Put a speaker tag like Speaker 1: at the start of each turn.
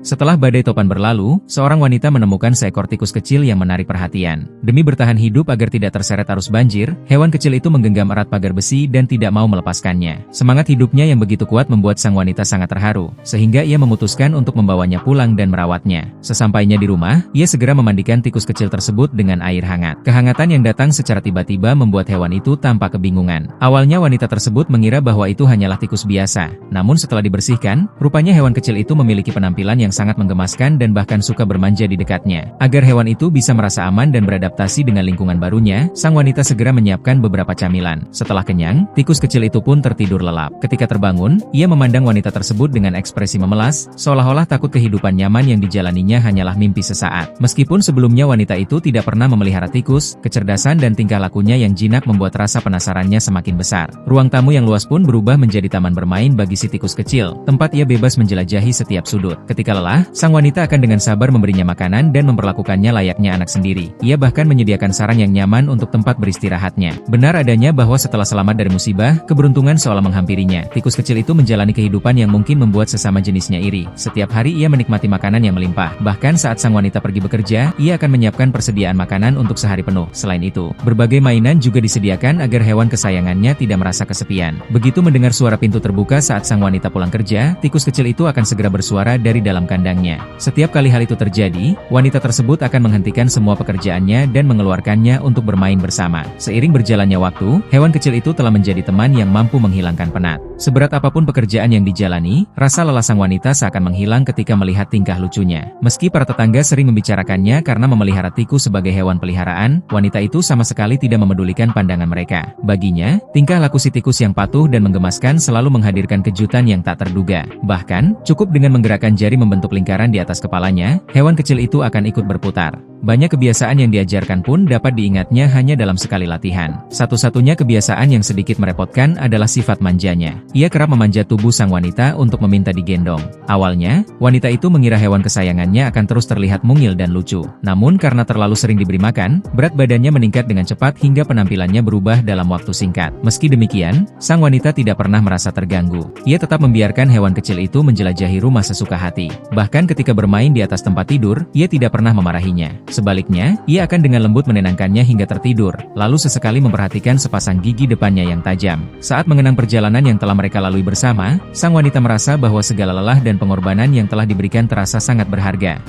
Speaker 1: Setelah badai topan berlalu, seorang wanita menemukan seekor tikus kecil yang menarik perhatian. Demi bertahan hidup agar tidak terseret arus banjir, hewan kecil itu menggenggam erat pagar besi dan tidak mau melepaskannya. Semangat hidupnya yang begitu kuat membuat sang wanita sangat terharu, sehingga ia memutuskan untuk membawanya pulang dan merawatnya. Sesampainya di rumah, ia segera memandikan tikus kecil tersebut dengan air hangat. Kehangatan yang datang secara tiba-tiba membuat hewan itu tampak kebingungan. Awalnya wanita tersebut mengira bahwa itu hanyalah tikus biasa, namun setelah dibersihkan, rupanya hewan kecil itu memiliki penampilan yang sangat menggemaskan dan bahkan suka bermanja di dekatnya. Agar hewan itu bisa merasa aman dan beradaptasi dengan lingkungan barunya, sang wanita segera menyiapkan beberapa camilan. Setelah kenyang, tikus kecil itu pun tertidur lelap. Ketika terbangun, ia memandang wanita tersebut dengan ekspresi memelas, seolah-olah takut kehidupan nyaman yang dijalaninya hanyalah mimpi sesaat. Meskipun sebelumnya wanita itu tidak pernah memelihara tikus, kecerdasan dan tingkah lakunya yang jinak membuat rasa penasarannya semakin besar. Ruang tamu yang luas pun berubah menjadi taman bermain bagi si tikus kecil, tempat ia bebas menjelajahi setiap sudut. Ketika lelah, sang wanita akan dengan sabar memberinya makanan dan memperlakukannya layaknya anak sendiri. Ia bahkan menyediakan sarang yang nyaman untuk tempat beristirahatnya. Benar adanya bahwa setelah selamat dari musibah, keberuntungan seolah menghampirinya. Tikus kecil itu menjalani kehidupan yang mungkin membuat sesama jenisnya iri. Setiap hari ia menikmati makanan yang melimpah. Bahkan saat sang wanita pergi bekerja, ia akan menyiapkan persediaan makanan untuk sehari penuh. Selain itu, berbagai mainan juga disediakan agar hewan kesayangannya tidak merasa kesepian. Begitu mendengar suara pintu terbuka saat sang wanita pulang kerja, tikus kecil itu akan segera bersuara dari dalam kandangnya. Setiap kali hal itu terjadi, wanita tersebut akan menghentikan semua pekerjaannya dan mengeluarkannya untuk bermain bersama. Seiring berjalannya waktu, hewan kecil itu telah menjadi teman yang mampu menghilangkan penat. Seberat apapun pekerjaan yang dijalani, rasa lelah sang wanita seakan menghilang ketika melihat tingkah lucunya. Meski para tetangga sering membicarakannya karena memelihara tikus sebagai hewan peliharaan, wanita itu sama sekali tidak memedulikan pandangan mereka. Baginya, tingkah laku si tikus yang patuh dan menggemaskan selalu menghadirkan kejutan yang tak terduga. Bahkan, cukup dengan menggerakkan jari membentuk lingkaran di atas kepalanya, hewan kecil itu akan ikut berputar. Banyak kebiasaan yang diajarkan pun dapat diingatnya hanya dalam sekali latihan. Satu-satunya kebiasaan yang sedikit merepotkan adalah sifat manjanya. Ia kerap memanjat tubuh sang wanita untuk meminta digendong. Awalnya, wanita itu mengira hewan kesayangannya akan terus terlihat mungil dan lucu. Namun karena terlalu sering diberi makan, berat badannya meningkat dengan cepat hingga penampilannya berubah dalam waktu singkat. Meski demikian, sang wanita tidak pernah merasa terganggu. Ia tetap membiarkan hewan kecil itu menjelajahi rumah sesuka hati. Bahkan ketika bermain di atas tempat tidur, ia tidak pernah memarahinya. Sebaliknya, ia akan dengan lembut menenangkannya hingga tertidur, lalu sesekali memperhatikan sepasang gigi depannya yang tajam. Saat mengenang perjalanan yang telah mereka lalui bersama, sang wanita merasa bahwa segala lelah dan pengorbanan yang telah diberikan terasa sangat berharga.